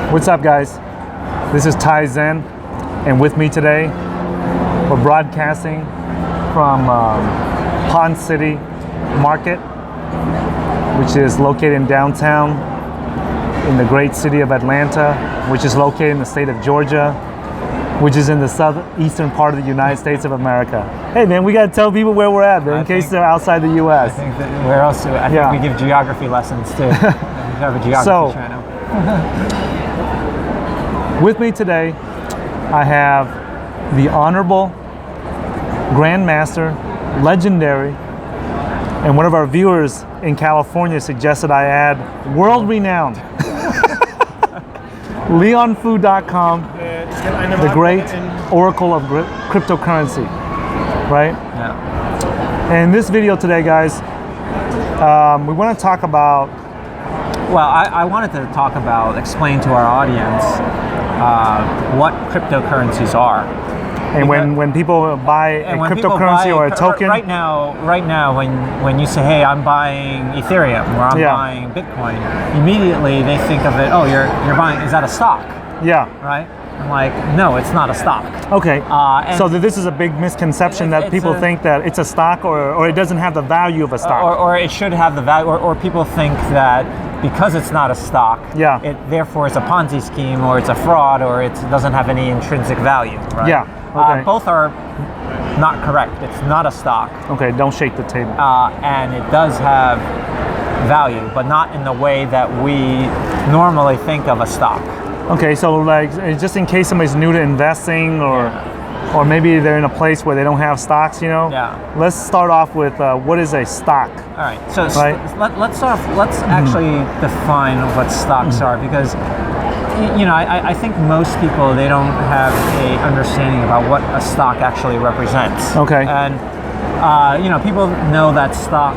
What's up, guys? This is Ty Zen, and with me today, we're broadcasting from Pond City Market, which is located in downtown in the great city of Atlanta, which is located in the state of Georgia, which is in the southeastern part of the United States of America. Hey man, we gotta tell people where we're at, man, in case they're outside the US. I think that where else? I think we give geography lessons too. We have a geography channel. With me today, I have the Honorable Grandmaster, legendary, and one of our viewers in California suggested I add world-renowned LeonFu.com, the great oracle of cryptocurrency, right? Yeah. And in this video today, guys, we want to talk about... Well, I wanted to talk about, explain to our audience what cryptocurrencies are. And when people buy a cryptocurrency or a token... Right now, when you say, hey, I'm buying Ethereum or I'm buying Bitcoin, immediately they think of it, oh, you're buying, is that a stock? Yeah. Right? I'm like, no, it's not a stock. Okay. So this is a big misconception that people think that it's a stock or it doesn't have the value of a stock. Or it should have the value, or people think that because it's not a stock, it therefore is a Ponzi scheme, or it's a fraud, or it doesn't have any intrinsic value, right? Yeah. Okay. Both are not correct. It's not a stock. Okay, don't shake the table. And it does have value, but not in the way that we normally think of a stock. Okay, so like just in case somebody's new to investing or maybe they're in a place where they don't have stocks, you know? Yeah. Let's start off with what is a stock? All right. So let's actually define what stocks are, because I think most people, they don't have a understanding about what a stock actually represents. Okay. And people know that stock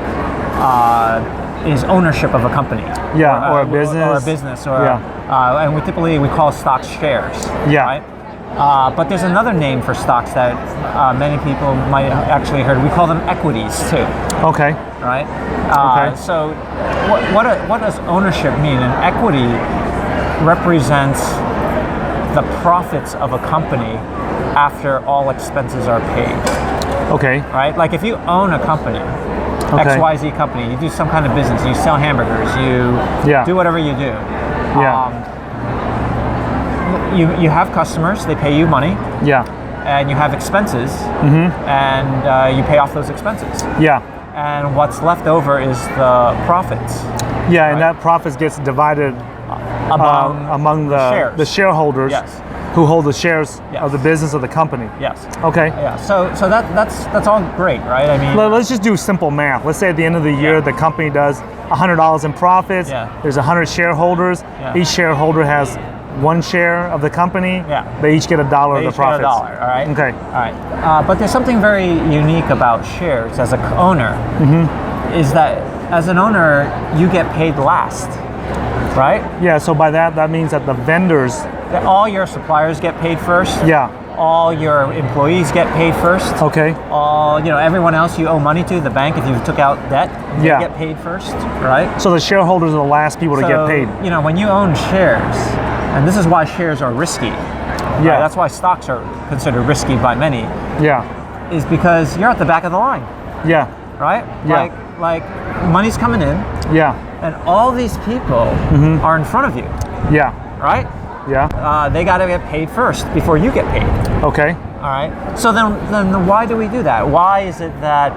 is ownership of a company. Yeah, or a business. Or a business, and we typically call stocks shares. Yeah. Right? But there's another name for stocks that many people might have actually heard. We call them equities too. Okay. Right? Okay. So what does ownership mean? An equity represents the profits of a company after all expenses are paid. Okay. Right? Like if you own a company, XYZ company, you do some kind of business, you sell hamburgers, you do whatever you do. Yeah. You have customers, they pay you money. Yeah. And you have expenses, and you pay off those expenses. Yeah. And what's left over is the profits. Yeah, right? And that profits gets divided among the shareholders who hold the shares of the business of the company. Yes. Okay. Yeah. So that's all great, right? I mean, let's just do simple math. Let's say at the end of the year, the company does $100 in profits. Yeah. There's 100 shareholders. Yeah. Each shareholder has one share of the company. Yeah. They each get $1 of the profits. Get $1. All right. Okay. All right. But there's something very unique about shares as an owner. Is that as an owner you get paid last, right? Yeah. So by that means that the vendors, all your suppliers get paid first. Yeah. All your employees get paid first. Okay. Everyone else you owe money to, the bank, if you took out debt, they get paid first, right? So the shareholders are the last people to get paid. When you own shares, and this is why shares are risky. Yeah. Right? That's why stocks are considered risky by many. Yeah. Is because you're at the back of the line. Yeah. Right? Yeah. Like money's coming in. Yeah. And all these people are in front of you. Yeah. Right? Yeah. They got to get paid first before you get paid. Okay. All right. So then why do we do that? Why is it that,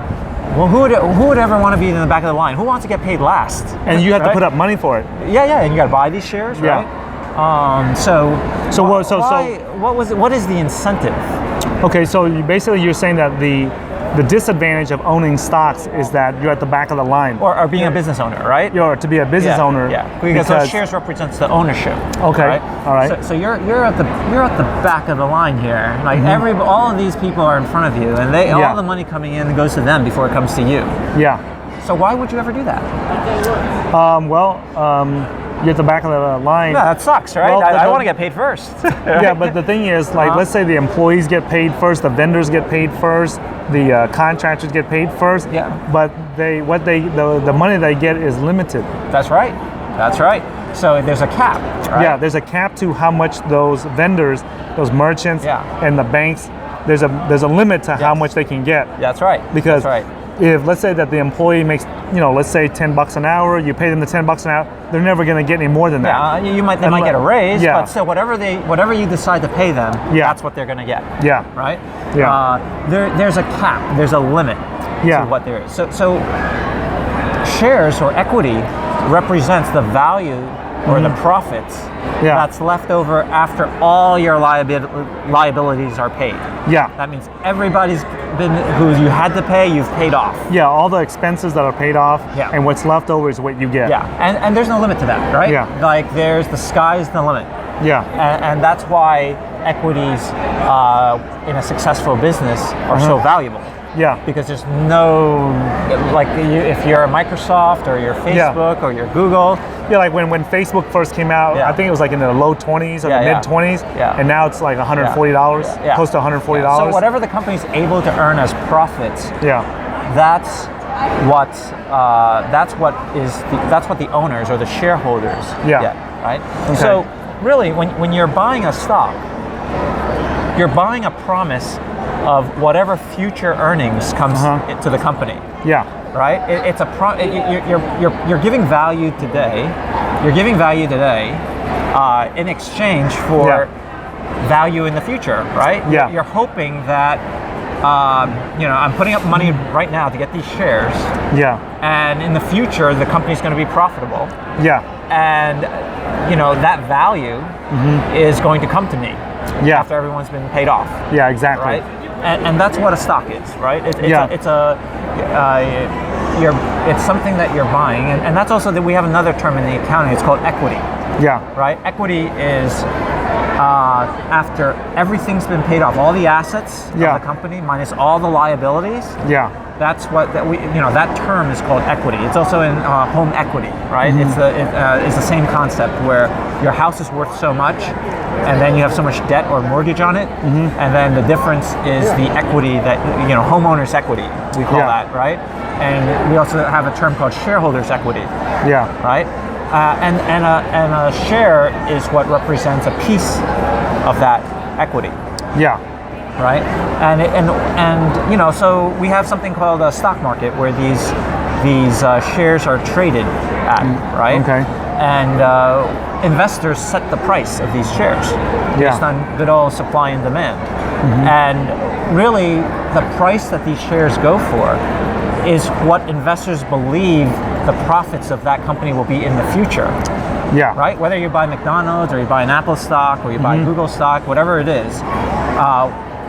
well, who would ever want to be in the back of the line? Who wants to get paid last? And you have to put up money for it. Yeah, and you got to buy these shares, right? What is the incentive? Okay, so you're saying that the disadvantage of owning stocks is that you're at the back of the line. Or being a business owner, right? To be a business owner. Yeah, because those shares represents the ownership. Okay, right? All right. So you're at the back of the line here. Like all of these people are in front of you, and all the money coming in goes to them before it comes to you. Yeah. So why would you ever do that? you're at the back of the line. Yeah, that sucks, right? Well, I want to get paid first. Yeah, but the thing is, like, let's say the employees get paid first, the vendors get paid first, the contractors get paid first. Yeah. But the money they get is limited. That's right. That's right. So there's a cap, right? Yeah, there's a cap to how much those vendors, those merchants, and the banks, there's a limit to how much they can get. That's right. Because that's right. If let's say that the employee makes, let's say $10 an hour, you pay them the $10 an hour, they're never going to get any more than that. Yeah, they might get a raise, yeah. but still, whatever you decide to pay them, that's what they're going to get. Yeah. Right. Yeah. There's a cap. There's a limit to what there is. So shares or equity represents the value or the profits that's left over after all your liabilities are paid. Yeah. That means everybody's who you had to pay, you've paid off. Yeah, all the expenses that are paid off, and what's left over is what you get. Yeah, and there's no limit to that, right? Yeah. Like the sky's the limit. Yeah. And that's why equities in a successful business are so valuable. Yeah. Because there's no, if you're a Microsoft or you're Facebook or you're Google. Yeah, like when Facebook first came out, I think it was like in the low 20s or the mid 20s, and now it's like $140, close to $140. So whatever the company's able to earn as profits, that's what the owners or the shareholders get, right? Okay. So really, when you're buying a stock, you're buying a promise of whatever future earnings comes to the company. Yeah. Right. It's you're giving value today. You're giving value today in exchange for value in the future. Right. Yeah. You're hoping that I'm putting up money right now to get these shares. Yeah. And in the future, the company's going to be profitable. Yeah. And that value is going to come to me. Yeah. After everyone's been paid off. Yeah, exactly. Right? And that's what a stock is, right? It's something that you're buying, and that's also that we have another term in the accounting. It's called equity. Yeah. Right. Equity is after everything's been paid off, all the assets of the company minus all the liabilities. Yeah. That's that term is called equity. It's also in home equity, right? It's the same concept where your house is worth so much, and then you have so much debt or mortgage on it, and then the difference is the equity that homeowners equity we call that, right? And we also have a term called shareholders equity. Yeah. Right. And a share is what represents a piece of that equity. Yeah. Right, and so we have something called a stock market where these shares are traded at, right? Okay. And investors set the price of these shares based on good old supply and demand. And really, the price that these shares go for is what investors believe the profits of that company will be in the future. Yeah. Right. Whether you buy McDonald's or you buy an Apple stock or you buy Google stock, whatever it is.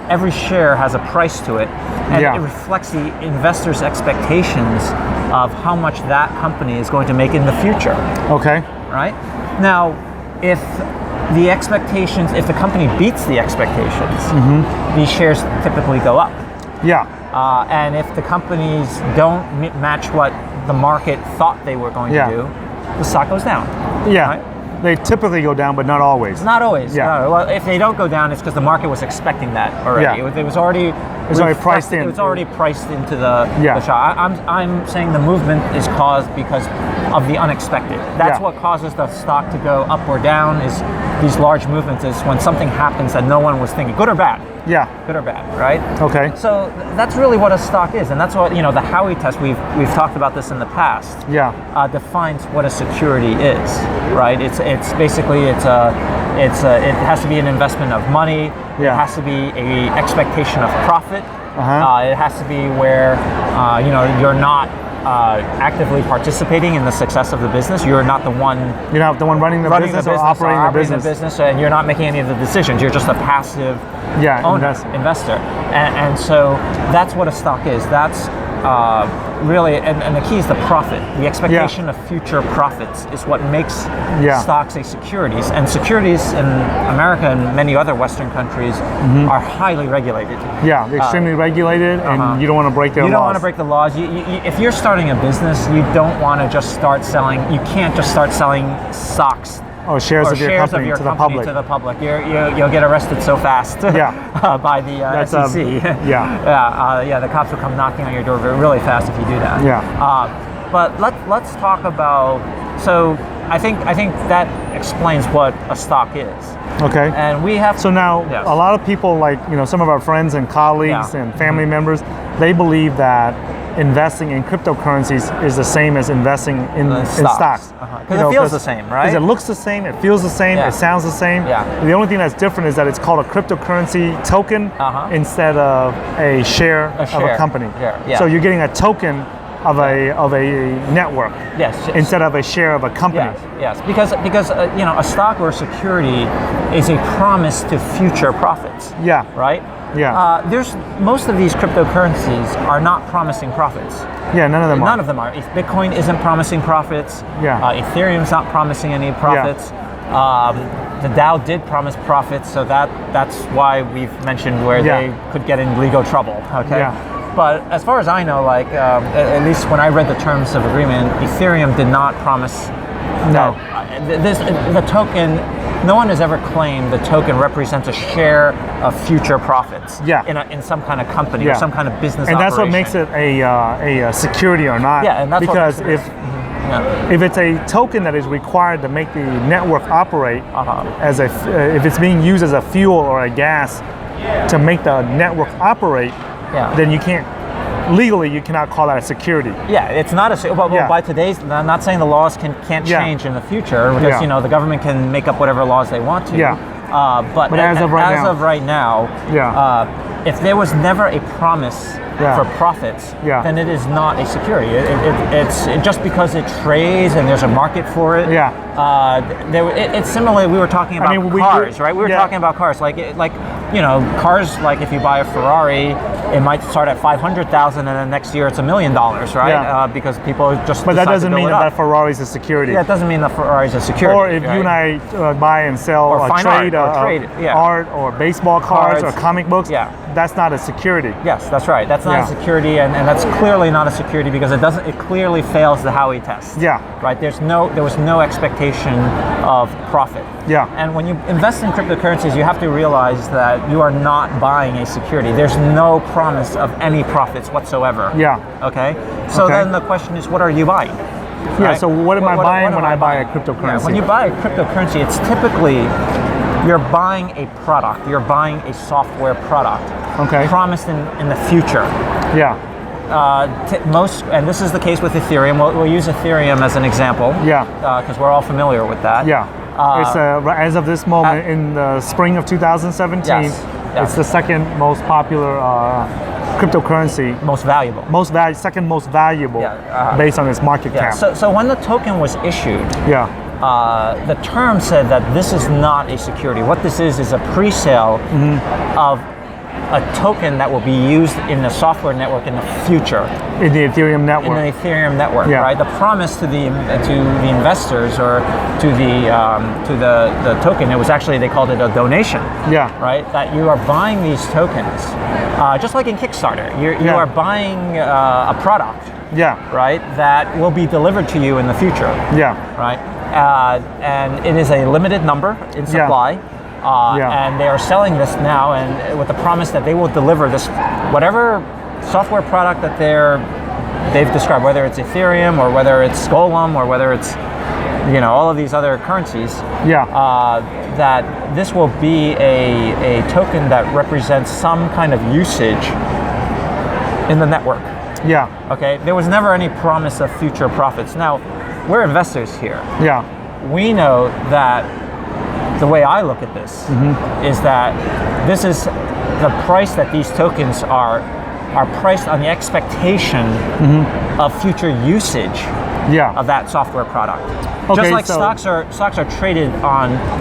Every share has a price to it, and it reflects the investor's expectations of how much that company is going to make in the future. Okay. Right? Now, if the company beats the expectations, these shares typically go up. Yeah. And if the companies don't match what the market thought they were going to do, the stock goes down. Yeah. Right? They typically go down, but not always. Not always. Yeah. No. Well, if they don't go down, it's because the market was expecting that already. Yeah. It was already priced in. It was already priced into the shot. I'm saying the movement is caused because of the unexpected. That's what causes the stock to go up or down. Is these large movements is when something happens that no one was thinking, good or bad. Yeah. Good or bad, right? Okay. So that's really what a stock is, and that's what the Howey test. We've talked about this in the past. Yeah. Defines what a security is, right? It has to be an investment of money. Yeah. It has to be a expectation of profit. It has to be where you're not actively participating in the success of the business. You're not the one. You're not the one running the business or operating the business, and you're not making any of the decisions. You're just a passive investor. And so that's what a stock is. That's really, and the key is the profit. The expectation of future profits is what makes stocks a securities. And securities in America and many other Western countries are highly regulated. Yeah, they're extremely regulated, and you don't want to break their laws. You don't want to break the laws. If you're starting a business, you don't want to just start selling. You can't just start selling stocks or shares of your company to the public. You'll get arrested so fast. By the SEC. The cops will come knocking on your door really fast if you do that. But let's talk about. So I think that explains what a stock is. Okay. And we have. So now a lot of people, like some of our friends and colleagues and family members, they believe that investing in cryptocurrencies is the same as investing in stocks. Because it feels the same, right? Because it looks the same, it feels the same, it sounds the same. The only thing that's different is that it's called a cryptocurrency token instead of a share of a company. So you're getting a token of a network instead of a share of a company. Yes. Because a stock or a security is a promise to future profits. Right? There's most of these cryptocurrencies are not promising profits. None of them are. None of them are. If Bitcoin isn't promising profits, Ethereum's not promising any profits. The Dow did promise profits, so that's why we've mentioned where they could get in legal trouble. Okay. But as far as I know, at least when I read the terms of agreement, Ethereum did not promise. The token. No one has ever claimed the token represents a share of future profits in some kind of company or some kind of business and operation. That's what makes it a security or not. And that's because if it's a token that is required to make the network operate, if it's being used as a fuel or a gas to make the network operate, then you can't. Legally, you cannot call that a security. It's not a. Well, by today's, I'm not saying the laws can't change in the future because the government can make up whatever laws they want to. But as of right now, if there was never a promise for profits, then it is not a security. It's just because it trades and there's a market for it. It's similarly. We were talking about cars, right? We were talking about cars, cars. Like if you buy a Ferrari, it might start at $500,000, and then next year it's $1 million, right? Because people just. But that doesn't mean that Ferrari is a security. It doesn't mean that Ferrari is a security. Or if you and I buy and sell or trade art or baseball cards or comic books, that's not a security. Yes, that's right. That's not a security, and that's clearly not a security because it clearly fails the Howey test. Right. There was no expectation of profit. And when you invest in cryptocurrencies, you have to realize that you are not buying a security. There's no promise of any profits whatsoever. Okay. So then the question is, what are you buying? Right? So what am I buying when I buy a cryptocurrency? When you buy a cryptocurrency, it's typically you're buying a product. You're buying a software product. Promised in the future. And this is the case with Ethereum. We'll use Ethereum as an example. Because we're all familiar with that. It's as of this moment in the spring of 2017. It's the second most popular cryptocurrency. Second most valuable based on its market cap. So when the token was issued, the term said that this is not a security. What this is a pre-sale of a token that will be used in the software network in the future. In the Ethereum network. In the Ethereum network, right? The promise to the investors or to the token, it was actually, they called it a donation. Right? That you are buying these tokens, just like in Kickstarter. You are buying a product. Right? That will be delivered to you in the future. Right? And it is a limited number in supply. And they are selling this now, and with the promise that they will deliver this, whatever software product that they've described, whether it's Ethereum or whether it's Golem or whether it's all of these other currencies. That this will be a token that represents some kind of usage in the network. Okay. There was never any promise of future profits. Now, we're investors here. We know that. The way I look at this is that this is the price that these tokens are priced on the expectation of future usage of that software product. Just like stocks are traded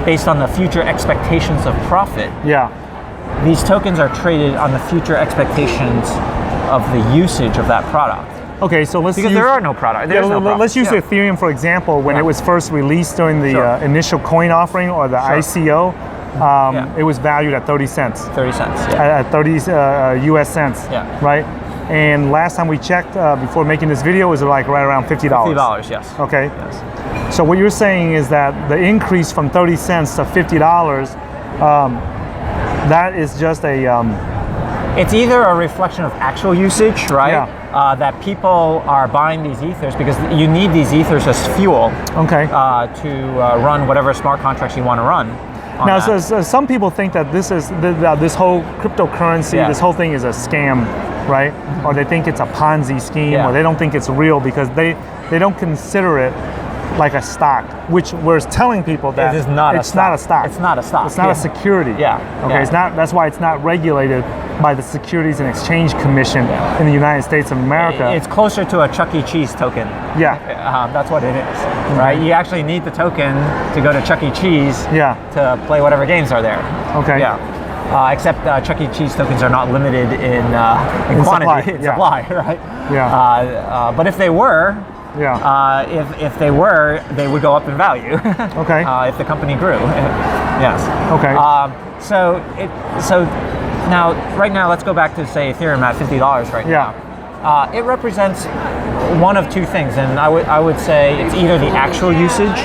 based on the future expectations of profit. These tokens are traded on the future expectations of the usage of that product. Okay, so let's because there are no products. Let's use Ethereum for example. When it was first released during the initial coin offering or the ICO, it was valued at 30 cents. 30 cents. At 30 US cents. Yeah. Right. And last time we checked before making this video, it was like right around $50. $50, yes. Okay. Yes. So what you're saying is that the increase from 30 cents to $50, that is just a... it's either a reflection of actual usage, right? Yeah. That people are buying these ethers because you need these ethers as fuel. Okay. To run whatever smart contracts you want to run. Now, so some people think that this is this whole cryptocurrency, this whole thing is a scam, right? Or they think it's a Ponzi scheme, or they don't think it's real because they don't consider it like a stock, which we're telling people that it's not a stock. It's not a stock. It's not a security. Yeah. Okay. It's not. That's why it's not regulated by the Securities and Exchange Commission in the United States of America. It's closer to a Chuck E. Cheese token. Yeah. That's what it is, right? You actually need the token to go to Chuck E. Cheese to play whatever games are there. Okay. Yeah. Except Chuck E. Cheese tokens are not limited in quantity, in supply, right? Yeah. But if they were, if they were, they would go up in value. Okay. If the company grew. Yes. Okay. So now, right now, let's go back to say Ethereum at $50 right now. It represents one of two things, and I would say it's either the actual usage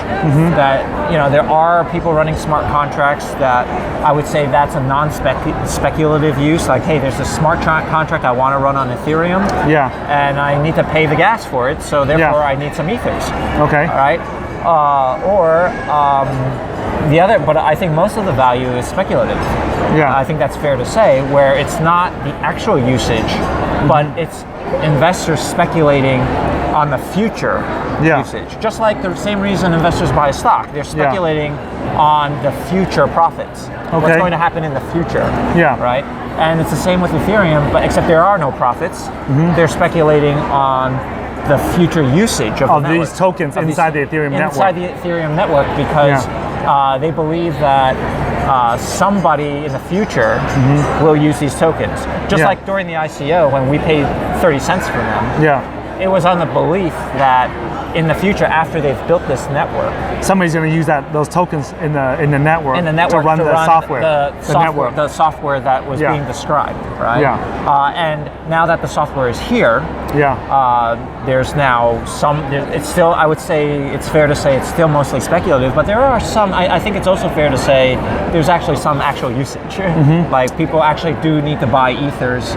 that there are people running smart contracts that I would say that's a non-speculative use. Like, hey, there's a smart contract I want to run on Ethereum, and I need to pay the gas for it, so therefore I need some ethers. Okay. All right. The other, but I think most of the value is speculative. Yeah. I think that's fair to say, where it's not the actual usage, but it's investors speculating on the future usage. Just like the same reason investors buy a stock. They're speculating on the future profits. What's going to happen in the future. Right? And it's the same with Ethereum, but except there are no profits. They're speculating on the future usage of these tokens inside the Ethereum network. Inside the Ethereum network, because they believe that somebody in the future will use these tokens. Just like during the ICO when we paid 30 cents for them. It was on the belief that in the future, after they've built this network, somebody's going to use those tokens in the network to run the software. The software that was being described, right? And now that the software is here, there's now some. It's still, I would say, it's fair to say it's still mostly speculative, but there are some. I think it's also fair to say there's actually some actual usage. Like people actually do need to buy ethers.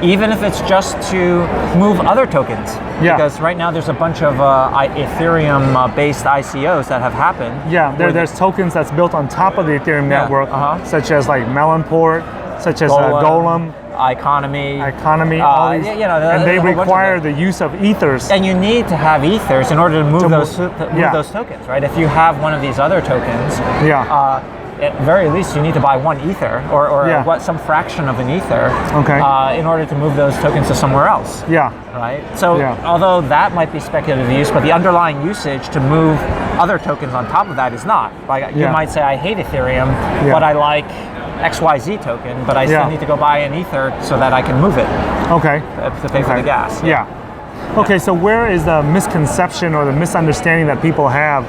Even if it's just to move other tokens. Because right now there's a bunch of Ethereum-based ICOs that have happened. There's tokens that's built on top of the Ethereum network, such as like Melonport, such as Golem, Economy, all these, and they require the use of ethers. And you need to have ethers in order to move those tokens, right? If you have one of these other tokens, at very least, you need to buy one ether or some fraction of an ether in order to move those tokens to somewhere else. Right? So although that might be speculative use, but the underlying usage to move other tokens on top of that is not. Like you might say, I hate Ethereum, but I like XYZ token, but I still need to go buy an ether so that I can move it. To pay for the gas. Okay, so where is the misconception or the misunderstanding that people have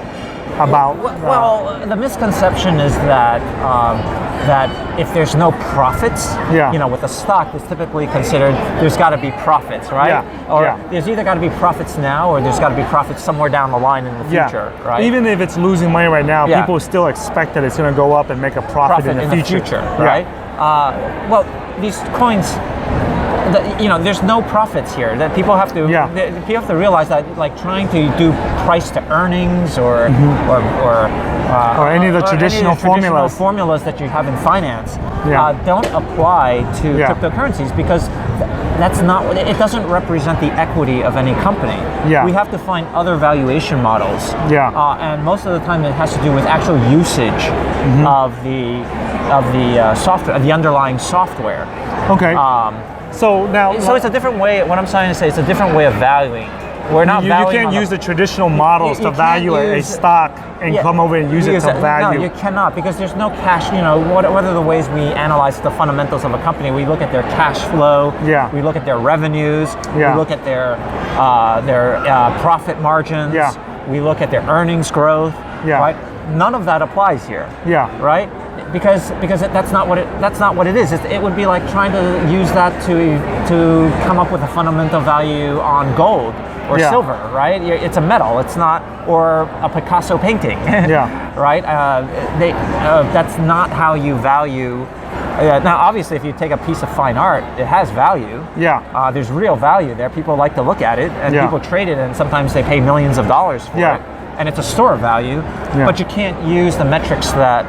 about? Well, the misconception is that that if there's no profits, with a stock, it's typically considered there's got to be profits, right? There's either got to be profits now, or there's got to be profits somewhere down the line in the future, right? Even if it's losing money right now, people still expect that it's going to go up and make to profit in the future, right? Well, these coins. There's no profits here. That people have to. People have to realize that, like trying to do price to earnings or any of the traditional formulas that you have in finance don't apply to cryptocurrencies, because that's not. It doesn't represent the equity of any company. We have to find other valuation models. And most of the time, it has to do with actual usage of the software, the underlying software. So now, so it's a different way. What I'm trying to say, it's a different way of valuing We're not You valuing can't use the traditional models to value a stock and come over and use it to value. No, you cannot, because there's no cash. You know, what are the ways we analyze the fundamentals of a company? We look at their cash flow. Yeah. We look at their revenues. Yeah. We look at their profit margins. Yeah. We look at their earnings growth. Yeah. Right. None of that applies here. Yeah. Right. Because that's not what it is. It would be like trying to use that to come up with a fundamental value on gold or silver, right? It's a metal. It's not, or a Picasso painting. Yeah. Right. That's not how you value. Now, obviously, if you take a piece of fine art, it has value. Yeah. There's real value there. People like to look at it, and people trade it, and sometimes they pay millions of dollars for it. And it's a store of value, but you can't use the metrics that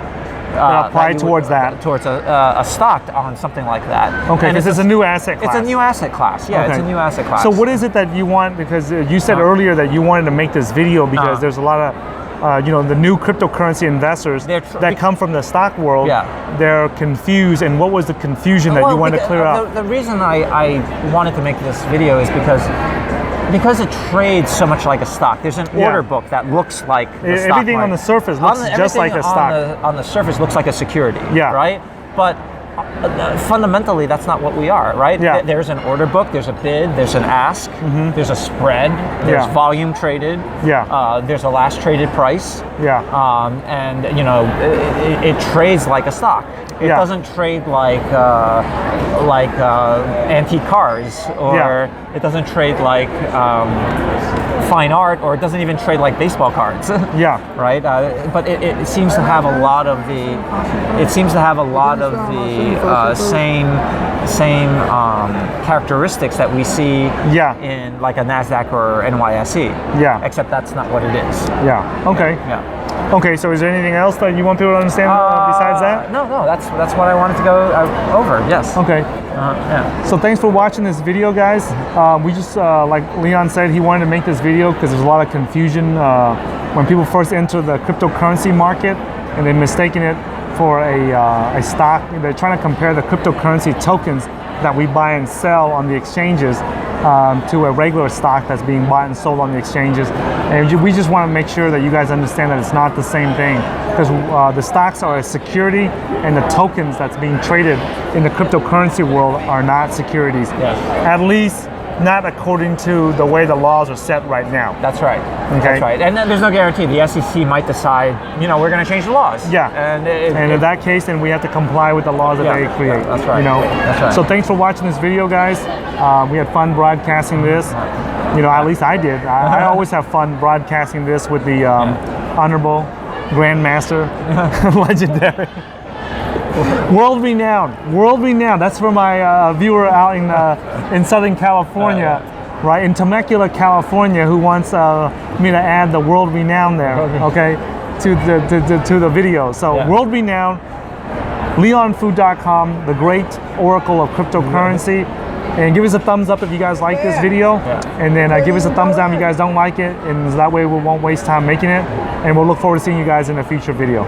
apply towards a stock on something like that. Okay, because it's a new asset class. It's a new asset class. Yeah, it's a new asset class. So what is it that you want? Because you said earlier that you wanted to make this video because there's a lot of the new cryptocurrency investors that come from the stock world. They're confused. And what was the confusion that you wanted to clear up? The reason I wanted to make this video is because it trades so much like a stock. There's an order book that looks like the stock Everything on the surface looks just like a stock. On the surface looks like a security, Yeah. right? But fundamentally, that's not what we are, right? Yeah. There's an order book, there's a bid, there's an ask, there's a spread, there's volume traded, there's a last traded price, and it trades like a stock. It doesn't trade like antique cars, or it doesn't trade like fine art, or it doesn't even trade like baseball cards. Right. But it seems to have a lot of the. It seems to have a lot of the same characteristics that we see in like a Nasdaq or NYSE. Except that's not what it is. Okay. Okay, so is there anything else that you want people to understand besides that? No, that's what I wanted to go over, yes. Okay. So thanks for watching this video, guys. We just, like Leon said, he wanted to make this video because there's a lot of confusion when people first enter the cryptocurrency market and they're mistaking it for a stock. They're trying to compare the cryptocurrency tokens that we buy and sell on the exchanges to a regular stock that's being bought and sold on the exchanges. And we just want to make sure that you guys understand that it's not the same thing, because the stocks are a security and the tokens that's being traded in the cryptocurrency world are not securities. At least not according to the way the laws are set right now. That's right. Okay. That's right. And then there's no guarantee. The SEC might decide, we're going to change the laws. And in that case, then we have to comply with the laws that they create. That's right. That's right. So thanks for watching this video, guys. We had fun broadcasting this. At least I did. I always have fun broadcasting this with the Honorable Grandmaster, legendary. World renowned. That's for my viewer out in Southern California, right? In Temecula, California, who wants me to add the world renowned there, okay, to the video. So world renowned, leonfu.com, the great oracle of cryptocurrency. And give us a thumbs up if you guys like this video, and then give us a thumbs down if you guys don't like it, and that way we won't waste time making it. And we'll look forward to seeing you guys in a future video.